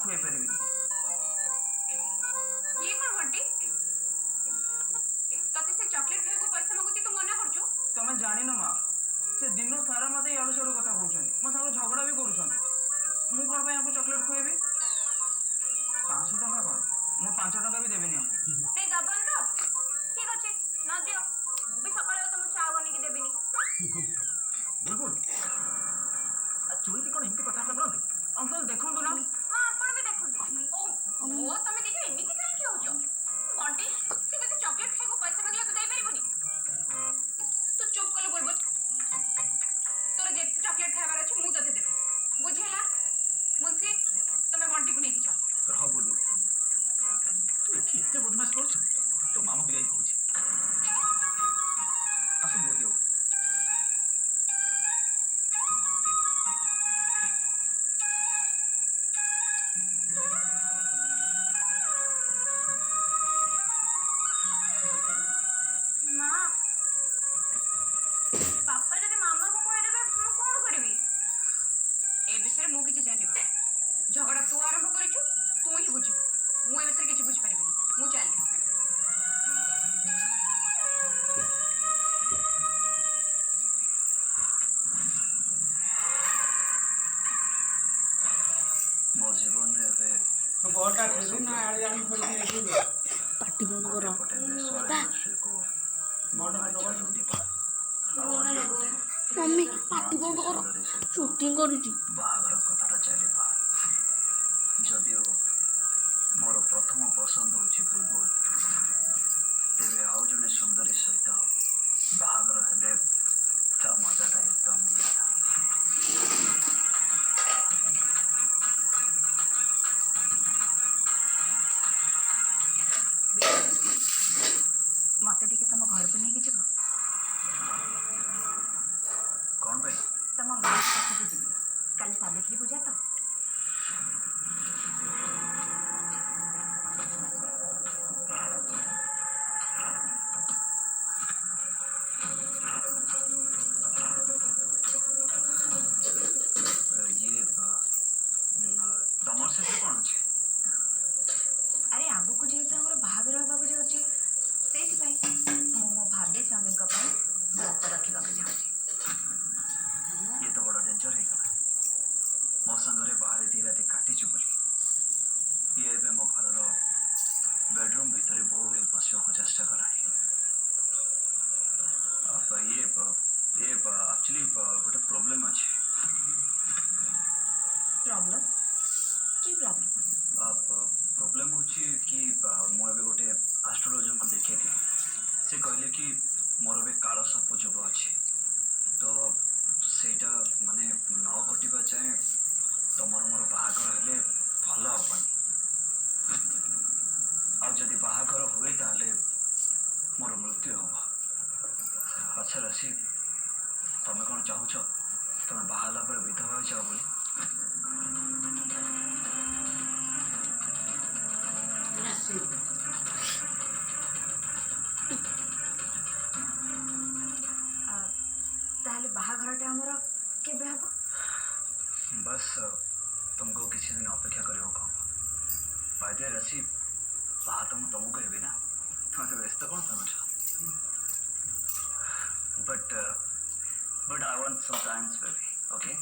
खुए पारि ये कौन बंटी तते से चॉकलेट खाए को पैसा मागुची तू मना करछु तमे जानी न माँ से दिन सारा मत याड़ू साड़ू कथा कहते मो सागर झगड़ा भी कर मुझे चॉकलेट खुएबी 500 टका कौन मु 5 टका भी देवी नहीं दबन तो ठीक अच्छे न दियो मु भी सकाळे तुम चा बनी की देबिनी बुलबुल चुई कौन एमती कथा बोलते अंकल देखो ना मां आपण भी देखो ओ तमे देखि एमिति काहे कि होजो बंटी से तते चॉकलेट खाए को पैसा मागले तू देई परिबनी तू चुप कर बोल तोर जे चॉकलेट खाइबार अछि मु तते देबी बुझेला मुंशी तमे बंटी को नेकी जाओ रह बुलबुल तू एठी एते बदमाश करछ तो मामा भी जाई कहूची आसु बोल दियो मां पापा जदि मामा को कहि देबे मु कोन करबी ए विषय मु किछि जानिबा झगड़ा तू आरंभ करिछु तू ही बुझिबु मु ए विषय किछि बुझ परिबिनी मु चल मो जीवन एबे बड़का खेलू ना आले आली पड़ी देखू पार्टी बंद करो मम्मी पार्टी बंद करो शूटिंग करूची बाहागर कथाटा चलिबा जदिओ मोर प्रथम पसंद होची बुलबुल तेरे आउ जने सुंदरी सहित बाहागर हेले ता मजाटा एकदम निया मते टिके तुम घर को नहीं जीव कौन भाई तुम माँ पाखक जी कल सावित्री पूजा तो ये तमर से कौन अच्छे अरे आगु को जेहेतु हमर बाहागर होबाक जाउची सेति भाई मो भाभी स्वामी को पाई व्रत रखिबा को जाउची ये तो बड़ा डेंजर है गला मो संगरे बाहर दी राती काटी छु बोली ये एबे मो घर रो बेडरूम भीतर बहु हे पसियो को चेष्टा करानी अब ये एक्चुअली गोटे प्रॉब्लम अच्छे प्रॉब्लम की प्रॉब्लम अब प्रॉब्लम होची कि मु एबे गोटे एस्ट्रोलॉजर को देखे थी से कहले कि मोर बे कालो सर्प जोग अच्छे तो सेटा माने न घटिबा चाहे तमर मोर बाहागर हेले भल हबनी आ जदि बाहागर हुए ताले मोर मृत्यु हब अच्छा राशि तमे कौन चाहूछ तमे बाहाला पर विधवा हो जाओ बोली ताहले बाहाघरटा हमर केबे हबो बस तुमको किसी दिन अपेक्षा करियो कहो बाय राशि बाहा तो मैं तुमको हेबी ना तुम तो व्यस्त कौन समझ but I want some times baby okay